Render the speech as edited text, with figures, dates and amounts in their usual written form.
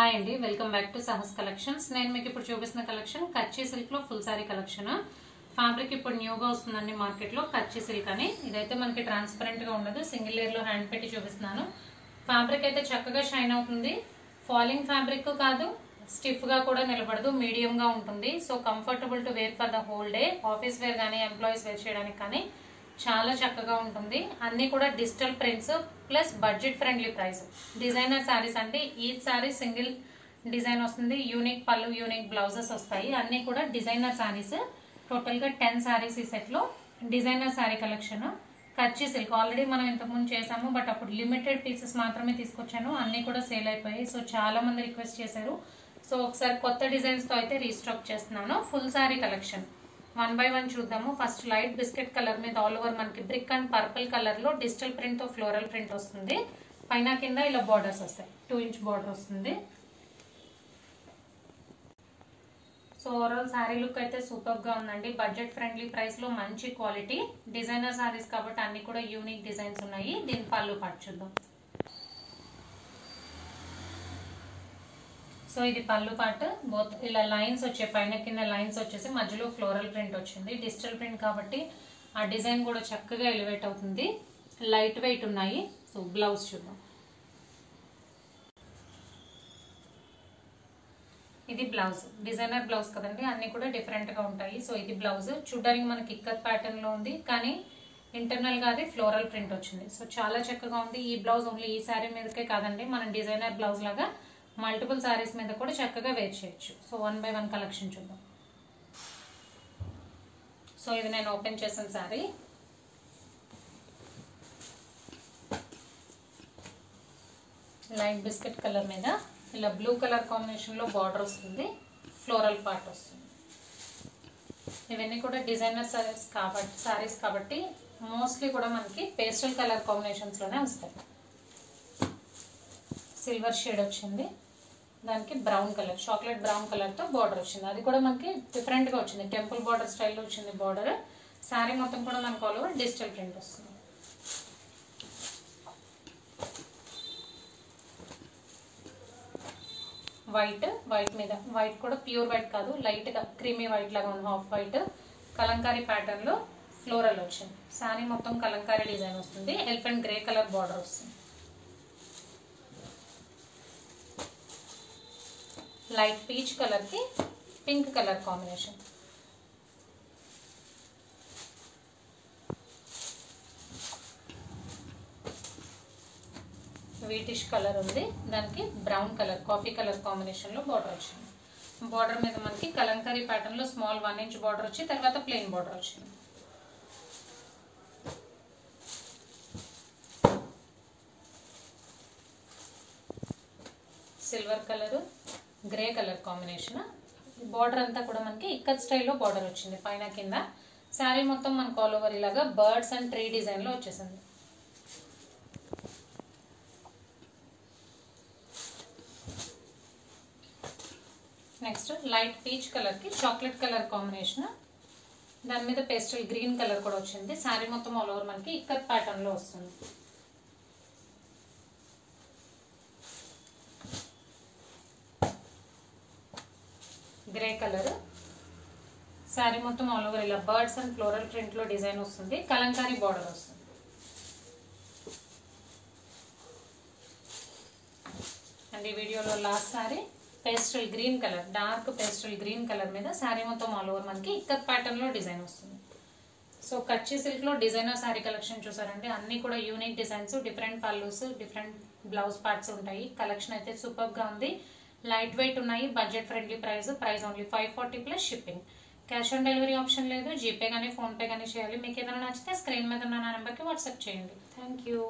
Hi అండి, welcome back to Sahas collections. నేను మీకు ఇప్పుడు చూపిస్తున్న కలెక్షన్ కచ్చి సిల్క్ లో ఫుల్ సారీ కలెక్షన్. ఫ్యాబ్రిక్ ఇప్పుడు న్యూగా వస్తుందండి మార్కెట్ లో కచ్చి సిల్క్ అని. ఇదైతే మనకి ట్రాన్స్పరెంట్ గా ఉండదు, సింగిల్ లేయర్ లో హ్యాండ్ పెట్టి చూపిస్తున్నాను. ఫ్యాబ్రిక్ అయితే చక్కగా షైన్ అవుతుంది. ఫాలింగ్ ఫ్యాబ్రిక్ కాదు, స్టిఫ్ గా కూడా నిలబడదు, మీడియం గా ఉంటుంది. So comfortable to wear for the whole day. Office wear కానీ ఎంప్లాయీస్ వేర్ చేయడానికి కానీ చాలా చక్కగా ఉంటుంది. అన్ని కూడా digital prints plus budget friendly price. Designer saris అంటే ఈచ్ శారీ సింగిల్ డిజైన్ వస్తుంది. యూనిక్ పళ్ళు, యూనిక్ బ్లౌజెస్ వస్తాయి. అన్ని కూడా డిజైనర్ శారీస్. టోటల్ గా 10 శారీస్ ఈ సెట్ లో. డిజైనర్ శారీ కలెక్షన్ కచ్చి సిల్క్ ఆల్రెడీ మనం ఇంతకుముందు చేసాము, బట్ అప్పుడు లిమిటెడ్ పీసెస్ మాత్రమే తీసుకొచ్చాను. అన్ని కూడా సేల్ అయిపోయాయి. సో చాలా మంది రిక్వెస్ట్ చేశారు. సో ఒకసారి కొత్త డిజైన్స్ తో అయితే రీస్టాక్ చేస్తున్నాను. ఫుల్ శారీ కలెక్షన్ 1 by 1 చూద్దాము. ఫస్ట్ లైట్ బిస్కెట్ కలర్ మీద ఆల్ ఓవర్ మనకి బ్రిక్ అండ్ పర్పుల్ కలర్ లో డిజిటల్ ప్రింట్ తో ఫ్లోరల్ ప్రింట్ వస్తుంది. పైన కింద ఇలా బార్డర్స్ వస్తాయి. 2 ఇంచ్ బార్డర్ వస్తుంది. సో ఓవరాల్ శారీ లుక్ అయితే సూపర్ గా ఉందండి. బడ్జెట్ ఫ్రెండ్లీ ప్రైస్ లో మంచి క్వాలిటీ. డిజైనర్ శారీస్ కాబట్టి అన్ని కూడా యూనిక్ డిజైన్స్ ఉన్నాయి. దీని పళ్ళు పార్ట్ చూద్దాం. సో ఇది పళ్ళు పార్ట్. బోత్ ఇలా లైన్స్ వచ్చాయి, పైన కింద లైన్స్ వచ్చేసి మధ్యలో ఫ్లోరల్ ప్రింట్ వచ్చింది. డిజిటల్ ప్రింట్ కాబట్టి ఆ డిజైన్ కూడా చక్కగా ఎలివేట్ అవుతుంది. లైట్ వెయిట్ ఉన్నాయి. సో బ్లౌజ్ చూద్దాం. ఇది బ్లౌజ్, డిజైనర్ బ్లౌజ్ కదండి, అన్ని కూడా డిఫరెంట్ గా ఉంటాయి. సో ఇది బ్లౌజ్ చూడడానికి మనకి ఇక్కత్ ప్యాటర్న్ లో ఉంది, కానీ ఇంటర్నల్ గా అది ఫ్లోరల్ ప్రింట్ వచ్చింది. సో చాలా చక్కగా ఉంది. ఈ బ్లౌజ్ ఓన్లీ ఈ శారీ మీదకే కాదండి, మనం డిజైనర్ బ్లౌజ్ లాగా మల్టిపుల్ శారీస్ మీద కూడా చక్కగా వేర్ చేయొచ్చు. సో 1 by 1 కలెక్షన్ చూద్దాం. సో ఇది నేను ఓపెన్ చేసిన శారీ. లైట్ బిస్కెట్ కలర్ మీద ఇలా బ్లూ కలర్ కాంబినేషన్ లో బార్డర్ వస్తుంది, ఫ్లోరల్ పార్ట్ వస్తుంది. ఇవన్నీ కూడా డిజైనర్ శారీస్ కాబట్టి మోస్ట్లీ కూడా మనకి పేస్టల్ కలర్ కాంబినేషన్స్ లోనే వస్తాయి. సిల్వర్ షేడ్ వచ్చింది, దానికి brown colour, chocolate brown colour తో బార్డర్ వచ్చింది. అది కూడా మనకి డిఫరెంట్ గా వచ్చింది, టెంపుల్ బార్డర్ స్టైల్లో వచ్చింది బార్డర్. శారీ మొత్తం కూడా మనకు ఆల్ ఓవర్ డిజిటల్ ప్రింట్ వస్తుంది. వైట్ మీద, వైట్ కూడా ప్యూర్ వైట్ కాదు, లైట్ గా క్రీమీ వైట్ లాగా ఉంది, హాఫ్ వైట్. కలంకారీ ప్యాటర్న్ లో ఫ్లోరల్ వచ్చింది. శారీ మొత్తం కలంకారీ డిజైన్ వస్తుంది. ఎలిఫెంట్ గ్రే కలర్ బార్డర్ వస్తుంది. లైట్ పీచ్ కలర్ కి pink colour combination. Whitish colour ఉంది, దానికి brown colour, coffee colour combination లో బార్డర్ వచ్చింది. బార్డర్ మీద మనకి కలంకారీ ప్యాటర్న్ లో స్మాల్ 1 ఇంచ్ బార్డర్ వచ్చి తర్వాత ప్లెయిన్ బార్డర్ వచ్చింది. Silver colour, grey colour combination. Border అంతా కూడా మనకి ఇక్కత్ స్టైల్లో బార్డర్ వచ్చింది పైన కింద. శారీ మొత్తం మనకు ఆల్ ఓవర్ ఇలాగా బర్డ్స్ అండ్ ట్రీ డిజైన్ లో వచ్చేసింది. నెక్స్ట్ లైట్ పీచ్ కలర్ కి చాక్లెట్ కలర్ కాంబినేషన్, దాని మీద పేస్టల్ గ్రీన్ కలర్ కూడా వచ్చింది. శారీ మొత్తం ఆల్ ఓవర్ మనకి ఇక్కత్ ప్యాటర్న్ లో వస్తుంది. Grey colour. శారీ మొత్తం ఆల్ ఓవర్ ఇలా బర్డ్స్ అండ్ ఫ్లోరల్ ప్రింట్ లో డిజైన్ వస్తుంది. కలంకారీ బార్డర్ వస్తుంది. అండ్ ఈ వీడియోలో last sari pastel green colour, dark pastel green colour మీద శారీ మొత్తం ఆల్ ఓవర్ మనకి ఇక్కత్ ప్యాటర్న్ లో డిజైన్ వస్తుంది. సో కచ్చి సిల్క్ లో డిజైనర్ శారీ కలెక్షన్ చూసారంటే అన్ని కూడా unique designs, different pallus, different blouse parts ఉంటాయి. కలెక్షన్ అయితే సూపర్ గా ఉంది. లైట్ వెయిట్ ఉన్నాయి. Budget friendly price only 540 plus shipping. Cash on delivery option లేదు. జీపే కానీ ఫోన్ పే కానీ చేయాలి. మీకు ఏదైనా నచ్చితే స్క్రీన్ మీద ఉన్న నా నెంబర్కి వాట్సాప్ చేయండి. Thank you.